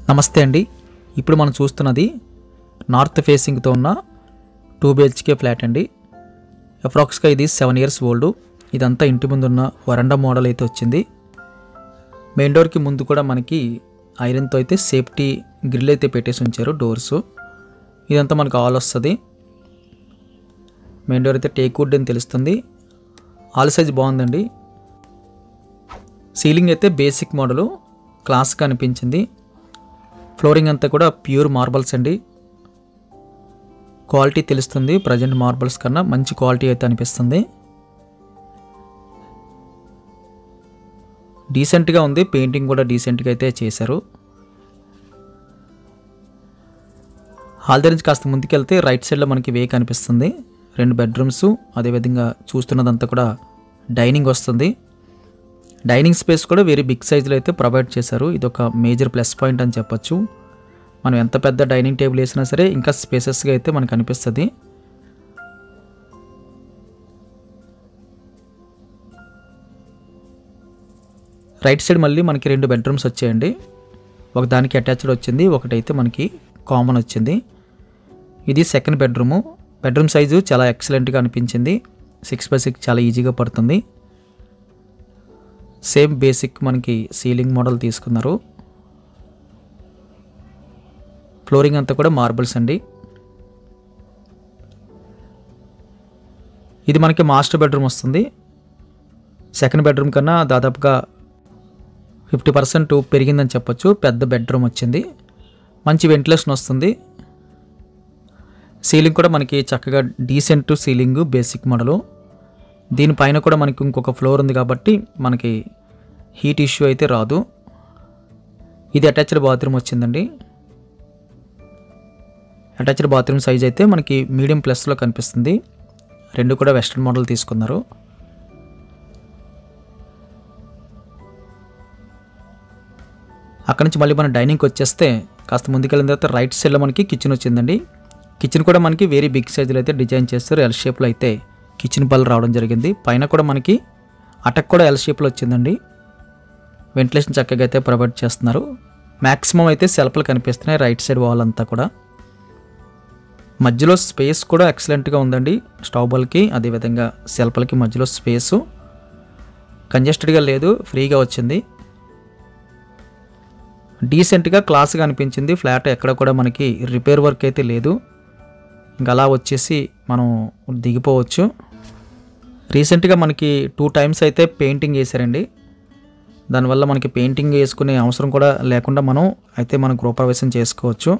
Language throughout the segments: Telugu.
నమస్తే అండి. ఇప్పుడు మనం చూస్తున్నది నార్త్ ఫేసింగ్తో ఉన్న 2 BHK ఫ్లాట్ అండి. అప్రాక్స్గా ఇది 7 ఇయర్స్ ఓల్డ్. ఇదంతా ఇంటి ముందు ఉన్న వరండా మోడల్ అయితే వచ్చింది. మెయిన్ డోర్కి ముందు కూడా మనకి ఐరన్తో అయితే సేఫ్టీ గ్రిల్ అయితే పెట్టేసి ఉంచారు డోర్స్. ఇదంతా మనకు ఆల్ వస్తుంది. మెయిన్ డోర్ అయితే టేక్ వుడ్ అని తెలుస్తుంది. ఆల్ సైజ్ బాగుందండి. సీలింగ్ అయితే బేసిక్ మోడలు క్లాస్గా అనిపించింది. ఫ్లోరింగ్ అంతా కూడా ప్యూర్ మార్బల్స్ అండి. క్వాలిటీ తెలుస్తుంది. ప్రజెంట్ మార్బల్స్ కన్నా మంచి క్వాలిటీ అయితే అనిపిస్తుంది. డీసెంట్గా ఉంది. పెయింటింగ్ కూడా డీసెంట్గా అయితే చేశారు. హాల్ దగ్గర నుంచి కాస్త ముందుకెళ్తే రైట్ సైడ్లో మనకి వే కనిపిస్తుంది. 2 బెడ్రూమ్స్, అదేవిధంగా చూస్తున్నదంతా కూడా డైనింగ్ వస్తుంది. డైనింగ్ స్పేస్ కూడా వెరీ బిగ్ సైజులో అయితే ప్రొవైడ్ చేశారు. ఇది ఒక మేజర్ ప్లస్ పాయింట్ అని చెప్పొచ్చు. మనం ఎంత పెద్ద డైనింగ్ టేబుల్ వేసినా సరే ఇంకా స్పేసెస్గా అయితే మనకు అనిపిస్తుంది. రైట్ సైడ్ మళ్ళీ మనకి 2 బెడ్రూమ్స్ వచ్చాయండి. ఒక దానికి అటాచ్డ్ వచ్చింది, ఒకటైతే మనకి కామన్ వచ్చింది. ఇది సెకండ్ బెడ్రూము. బెడ్రూమ్ సైజు చాలా ఎక్సలెంట్గా అనిపించింది. 6x6 చాలా ఈజీగా పడుతుంది. సేమ్ బేసిక్ మనకి సీలింగ్ మోడల్ తీసుకున్నారు. ఫ్లోరింగ్ అంతా కూడా మార్బుల్స్ అండి. ఇది మనకి మాస్టర్ బెడ్రూమ్ వస్తుంది. సెకండ్ బెడ్రూమ్ కన్నా దాదాపుగా 50% పెరిగిందని చెప్పొచ్చు. పెద్ద బెడ్రూమ్ వచ్చింది. మంచి వెంటిలేషన్ వస్తుంది. సీలింగ్ కూడా మనకి చక్కగా డీసెంట్ సీలింగ్ బేసిక్ మోడలు. దీనిపైన కూడా మనకి ఇంకొక ఫ్లోర్ ఉంది కాబట్టి మనకి హీట్ ఇష్యూ అయితే రాదు. ఇది అటాచ్డ్ బాత్రూమ్ వచ్చిందండి. అటాచ్డ్ బాత్రూమ్ సైజ్ అయితే మనకి మీడియం ప్లస్లో కనిపిస్తుంది. 2 కూడా వెస్ట్రన్ మోడల్ తీసుకున్నారు. అక్కడ నుంచి మళ్ళీ మన డైనింగ్కి వచ్చేస్తే కాస్త ముందుకెళ్ళిన తర్వాత రైట్ సైడ్లో మనకి కిచెన్ వచ్చిందండి. కిచెన్ కూడా మనకి వెరీ బిగ్ సైజులో అయితే డిజైన్ చేస్తారు. ఎల్ షేప్లో అయితే కిచెన్ పళ్ళు రావడం జరిగింది. పైన కూడా మనకి అటక్ కూడా ఎల్ షేప్లో వచ్చిందండి. వెంటిలేషన్ చక్కగా అయితే ప్రొవైడ్ చేస్తున్నారు. మ్యాక్సిమం అయితే సెల్ఫ్లు కనిపిస్తున్నాయి రైట్ సైడ్ వాల్ అంతా కూడా. మధ్యలో స్పేస్ కూడా ఎక్సలెంట్గా ఉందండి. స్టవ్ బల్కి అదేవిధంగా సెల్ఫ్లకి మధ్యలో స్పేసు కంజెస్టెడ్గా లేదు, ఫ్రీగా వచ్చింది. డీసెంట్గా క్లాస్గా అనిపించింది. ఫ్లాట్ ఎక్కడ కూడా మనకి రిపేర్ వర్క్ అయితే లేదు. ఇంకా అలా వచ్చేసి మనం దిగిపోవచ్చు. రీసెంట్గా మనకి 2 టైమ్స్ అయితే పెయింటింగ్ వేశారండి. దానివల్ల మనకి పెయింటింగ్ వేసుకునే అవసరం కూడా లేకుండా మనం గృహప్రవేశం చేసుకోవచ్చు.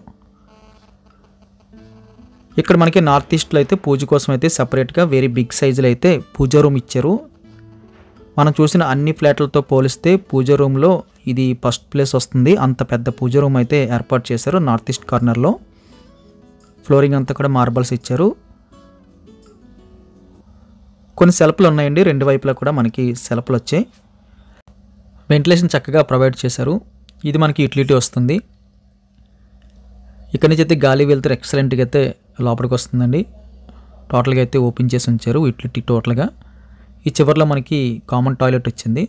ఇక్కడ మనకి నార్త్ ఈస్ట్లో అయితే పూజ కోసం అయితే సపరేట్గా వెరీ బిగ్ సైజులో అయితే పూజా రూమ్ ఇచ్చారు. మనం చూసిన అన్ని ఫ్లాట్లతో పోలిస్తే పూజా రూమ్లో ఇది ఫస్ట్ ప్లేస్ వస్తుంది. అంత పెద్ద పూజా రూమ్ అయితే ఏర్పాటు చేశారు నార్త్ ఈస్ట్ కార్నర్లో. ఫ్లోరింగ్ అంతా కూడా మార్బల్స్ ఇచ్చారు. కొన్ని సెల్ఫ్లు ఉన్నాయండి. 2 వైపులా కూడా మనకి సెల్ఫ్లు వచ్చాయి. వెంటిలేషన్ చక్కగా ప్రొవైడ్ చేశారు. ఇది మనకి యూటిలిటీ వస్తుంది. ఇక్కడి నుంచి అయితే గాలి వెళ్తారు ఎక్సలెంట్గా అయితే లోపలికి వస్తుందండి. టోటల్గా అయితే ఓపెన్ చేసి ఉంచారు యూటిలిటీ టోటల్గా. ఈ చివరిలో మనకి కామన్ టాయిలెట్ వచ్చింది.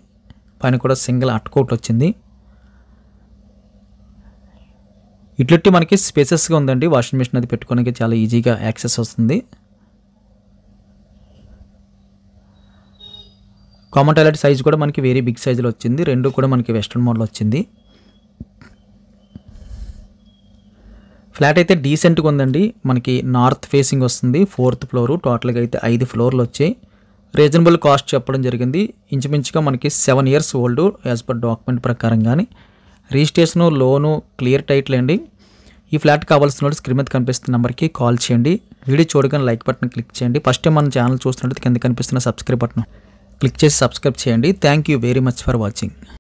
పైన కూడా సింగిల్ అట్కోట్ వచ్చింది. యూటిలిటీ మనకి స్పేసెస్గా ఉందండి. వాషింగ్ మెషిన్ అది పెట్టుకోవడానికి చాలా ఈజీగా యాక్సెస్ వస్తుంది. కామన్ టాయిలెట్ సైజ్ కూడా మనకి వెరీ బిగ్ సైజులో వచ్చింది. 2 కూడా మనకి వెస్ట్రన్ మోడల్ వచ్చింది. ఫ్లాట్ అయితే డీసెంట్గా ఉందండి. మనకి నార్త్ ఫేసింగ్ వస్తుంది. 4th floor. టోటల్గా అయితే 5 ఫ్లోర్లు వచ్చాయి. రీజనబుల్ కాస్ట్ చెప్పడం జరిగింది. ఇంచుమించుగా మనకి 7 years old as per document ప్రకారం. కానీ రిజిస్ట్రేషను, లోను, క్లియర్ టైటిల్ అండి. ఈ ఫ్లాట్ కావాల్సిన వాళ్ళు స్క్రీన్ మీద కనిపిస్తున్న నెంబర్కి కాల్ చేయండి. వీడియో చూడగానే లైక్ బటన్ క్లిక్ చేయండి. ఫస్ట్ టైం మన ఛానల్ చూస్తున్నట్టు కింద కనిపిస్తున్న సబ్స్క్రైబ్ బటన్ క్లిక్ చేసి సబ్స్క్రైబ్ చేయండి. Thank you very much for watching.